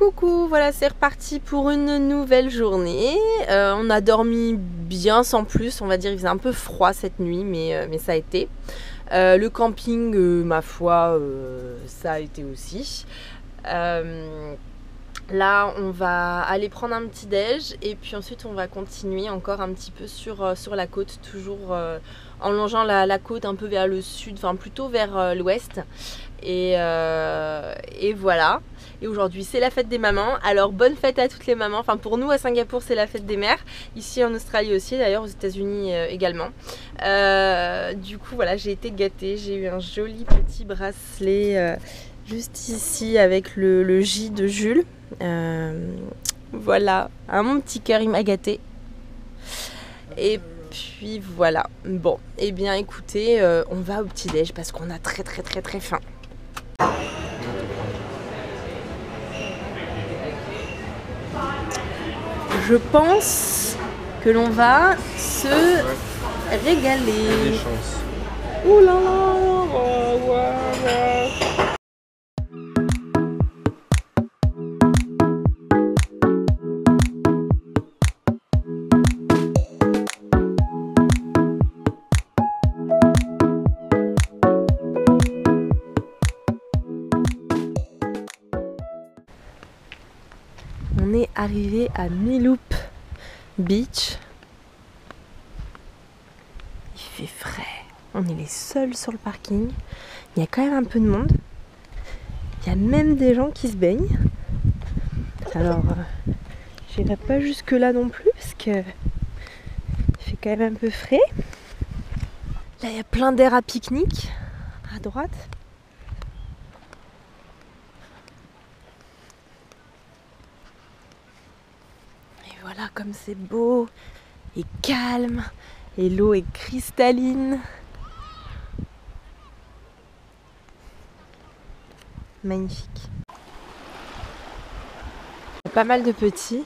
Coucou, voilà c'est reparti pour une nouvelle journée. On a dormi bien sans plus, on va dire il faisait un peu froid cette nuit mais ça a été. Le camping, ma foi, ça a été aussi. Là on va aller prendre un petit déj et puis ensuite on va continuer encore un petit peu sur la côte, toujours en longeant la côte un peu vers le sud, enfin plutôt vers l'ouest. Et voilà. Et aujourd'hui c'est la fête des mamans. Alors bonne fête à toutes les mamans. Enfin pour nous à Singapour c'est la fête des mères. Ici en Australie aussi, d'ailleurs aux États-Unis également. Du coup voilà, j'ai été gâtée. J'ai eu un joli petit bracelet juste ici avec le J de Jules. Voilà, mon petit cœur il m'a gâtée. Et puis voilà. Bon, et bien écoutez, on va au petit-déj parce qu'on a très faim. Je pense que l'on va se régaler. Ouh là là, On est arrivé à Meeloop Beach. Il fait frais. On est les seuls sur le parking. Il y a quand même un peu de monde. Il y a même des gens qui se baignent. Alors, j'irai pas jusque là non plus parce que il fait quand même un peu frais. Là, il y a plein d'air à pique-nique à droite. Voilà comme c'est beau et calme et l'eau est cristalline. Magnifique. Il y a pas mal de petits.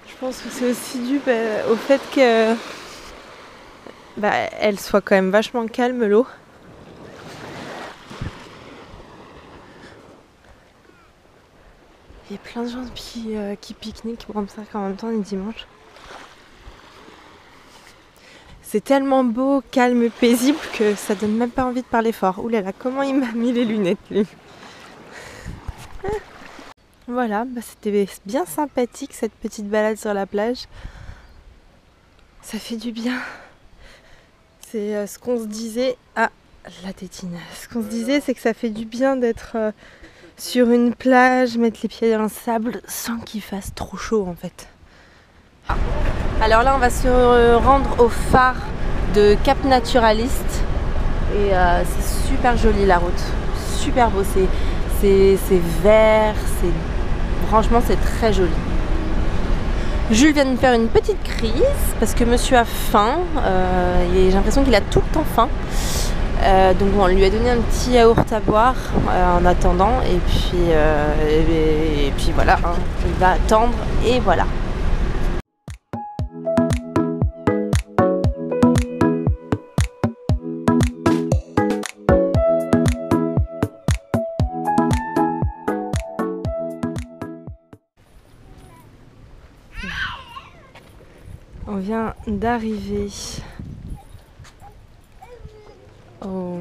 Je pense que c'est aussi dû au fait que elle soit quand même vachement calme l'eau. Il y a plein de gens qui pique-niquent comme ça qu'en même temps on est dimanche. C'est tellement beau, calme et paisible que ça donne même pas envie de parler fort. Ouh là là, comment il m'a mis les lunettes lui. Voilà, c'était bien sympathique cette petite balade sur la plage. Ça fait du bien. C'est ce qu'on se disait. Ah, la tétine. Ce qu'on se disait, c'est que ça fait du bien d'être sur une plage, mettre les pieds dans le sable sans qu'il fasse trop chaud en fait. Alors là on va se rendre au phare de Cap Naturaliste et c'est super joli la route, super beau, c'est vert, franchement c'est très joli. Jules vient de me faire une petite crise parce que monsieur a faim, j'ai l'impression qu'il a tout le temps faim. Donc bon, on lui a donné un petit yaourt à boire en attendant et puis voilà, hein, il va attendre et voilà. On vient d'arriver au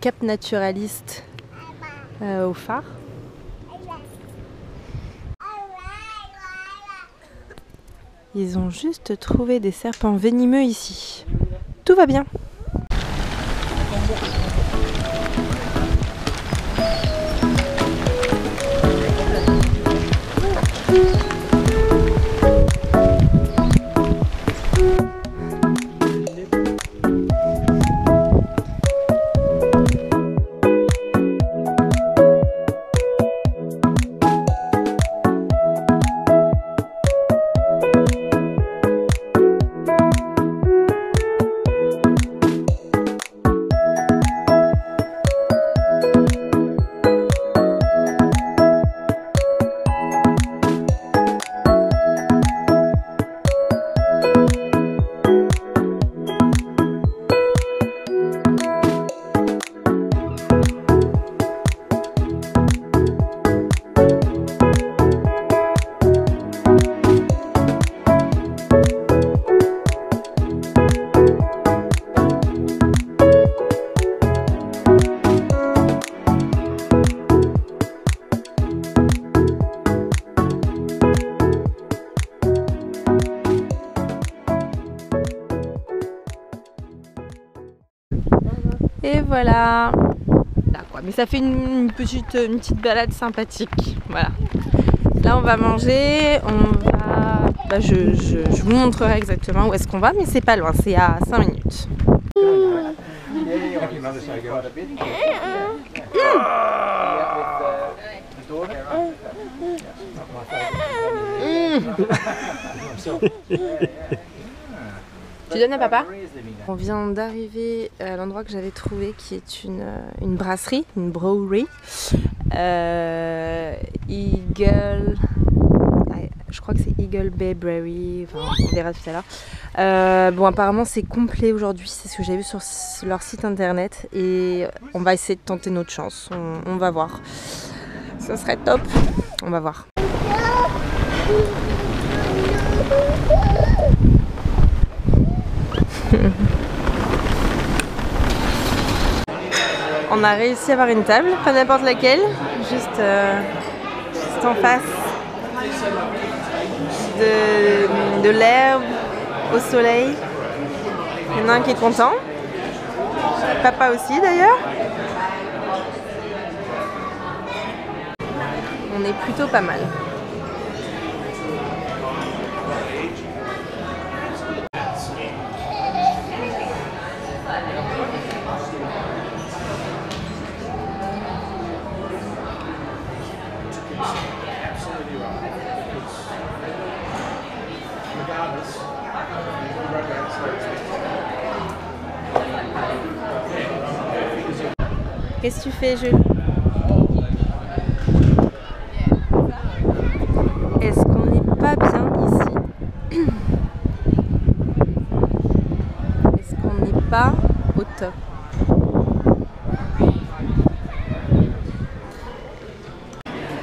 Cap Naturaliste au phare. Ils ont juste trouvé des serpents venimeux ici. Tout va bien. Et voilà. Là, quoi. Mais ça fait une petite balade sympathique. Voilà. Là on va manger, je vous montrerai exactement où est-ce qu'on va, mais c'est pas loin, c'est à 5 minutes. Tu donnes à papa? On vient d'arriver à l'endroit que j'avais trouvé, qui est une brasserie, une brewery. Eagle, je crois que c'est Eagle Bay Brewery, enfin, on verra tout à l'heure. Bon, apparemment c'est complet aujourd'hui, c'est ce que j'ai vu sur leur site internet, et on va essayer de tenter notre chance, on va voir. Ce serait top, on va voir. On a réussi à avoir une table, pas n'importe laquelle, juste en face de l'herbe, au soleil. Il y en a un qui est content, papa aussi d'ailleurs. On est plutôt pas mal. Qu'est-ce que tu fais, Jules? Est-ce qu'on n'est pas bien ici? Est-ce qu'on n'est pas au top?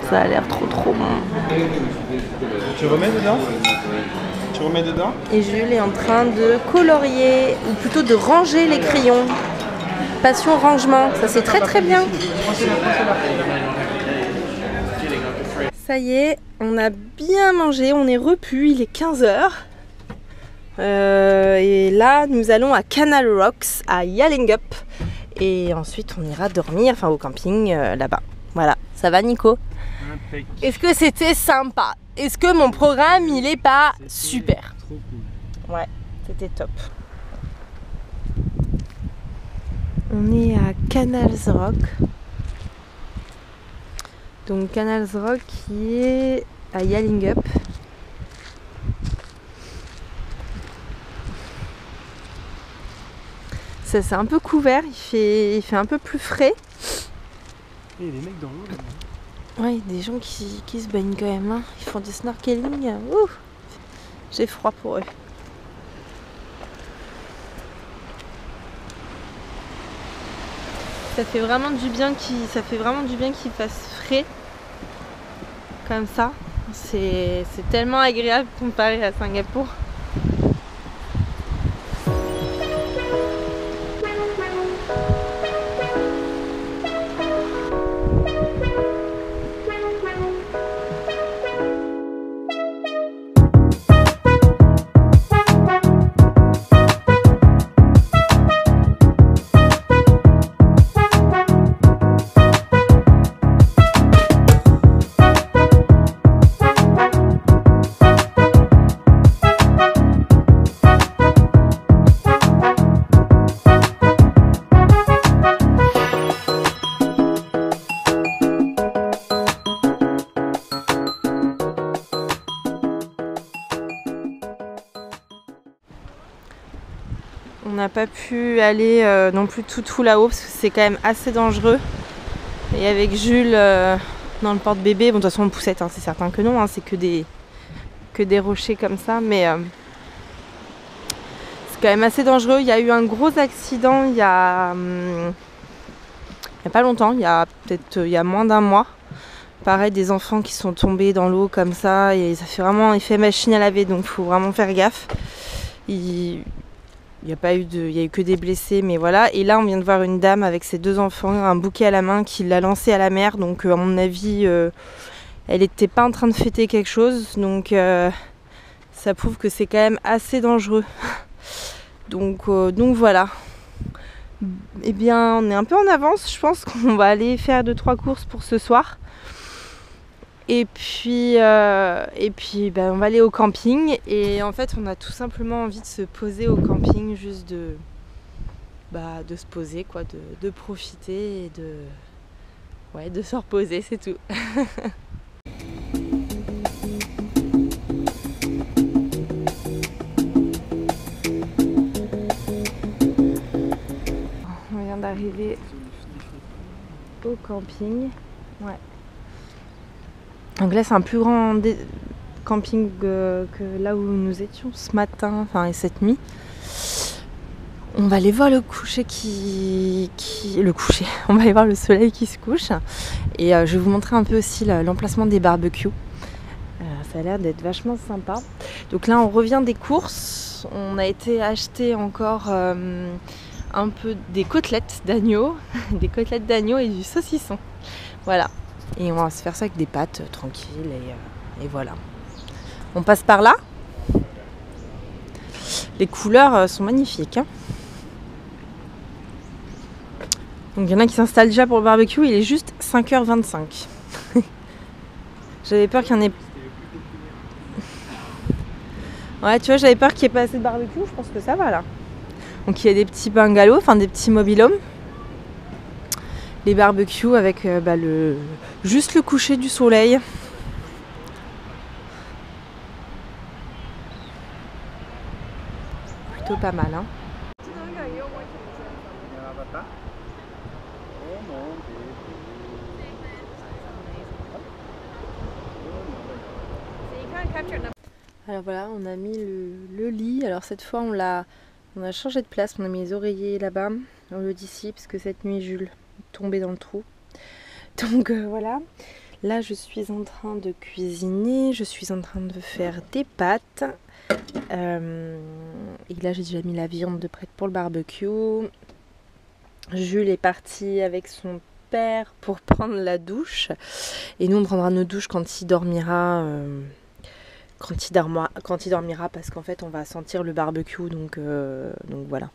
Ça a l'air trop bon. Tu remets dedans? Tu remets dedans? Et Jules est en train de colorier, ou plutôt de ranger les crayons. Passion rangement, ça c'est très bien. Ça y est, on a bien mangé, on est repu, il est 15 h. Et là, nous allons à Canal Rocks, à Yallingup. Et ensuite, on ira dormir, enfin au camping là-bas. Voilà, ça va Nico? Est-ce que c'était sympa? Est-ce que mon programme, il est pas super? Trop cool. Ouais, c'était top. On est à Canals Rock. Donc Canals Rock qui est à Yallingup. Ça c'est un peu couvert, il fait un peu plus frais. Et les mecs dans l'eau là. Ouais, des gens qui se baignent quand même, hein. Ils font du snorkeling. Ouh, j'ai froid pour eux. Ça fait vraiment du bien qu'il fasse frais comme ça. C'est tellement agréable comparé à Singapour. On n'a pas pu aller non plus tout là-haut parce que c'est quand même assez dangereux. Et avec Jules dans le porte-bébé, bon de toute façon en poussette, hein, c'est certain que non, hein, c'est que des rochers comme ça, mais c'est quand même assez dangereux. Il y a eu un gros accident il y a pas longtemps, il y a moins d'un mois. Pareil, des enfants qui sont tombés dans l'eau comme ça et ça fait vraiment effet machine à laver, donc il faut vraiment faire gaffe. Il y a eu que des blessés, mais voilà. Et là, on vient de voir une dame avec ses 2 enfants, un bouquet à la main, qui l'a lancé à la mer. Donc, à mon avis, elle n'était pas en train de fêter quelque chose. Donc, ça prouve que c'est quand même assez dangereux. Donc voilà. Eh bien, on est un peu en avance. Je pense qu'on va aller faire 2-3 courses pour ce soir. Et puis on va aller au camping. Et en fait, on a tout simplement envie de se poser au camping, juste de se poser, quoi, de profiter et de se reposer, c'est tout. On vient d'arriver au camping. Ouais. Donc là, c'est un plus grand camping que là où nous étions ce matin, enfin et cette nuit. On va aller voir le coucher le coucher. On va aller voir le soleil qui se couche. Et je vais vous montrer un peu aussi l'emplacement des barbecues. Ça a l'air d'être vachement sympa. Donc là, on revient des courses. On a été acheter encore un peu des côtelettes d'agneau, des côtelettes d'agneau et du saucisson. Voilà. Et on va se faire ça avec des pâtes tranquilles et voilà. On passe par là. Les couleurs sont magnifiques. Hein. Donc il y en a qui s'installent déjà pour le barbecue. Il est juste 5h25. J'avais peur qu'il y en ait... Ouais, tu vois, j'avais peur qu'il n'y ait pas assez de barbecue. Je pense que ça va là. Donc il y a des petits bungalows, enfin des petits mobil-homes. Les barbecues avec juste le coucher du soleil. Plutôt pas mal, hein. Alors voilà, on a mis le lit. Alors cette fois, on a changé de place. On a mis les oreillers là-bas, au lieu d'ici, parce que cette nuit, Jules est tombé dans le trou. Donc voilà. Là, je suis en train de cuisiner. Je suis en train de faire des pâtes. Et là, j'ai déjà mis la viande de prête pour le barbecue. Jules est parti avec son père pour prendre la douche. Et nous, on prendra nos douches quand il dormira. Quand il dormira, parce qu'en fait on va sentir le barbecue, donc voilà.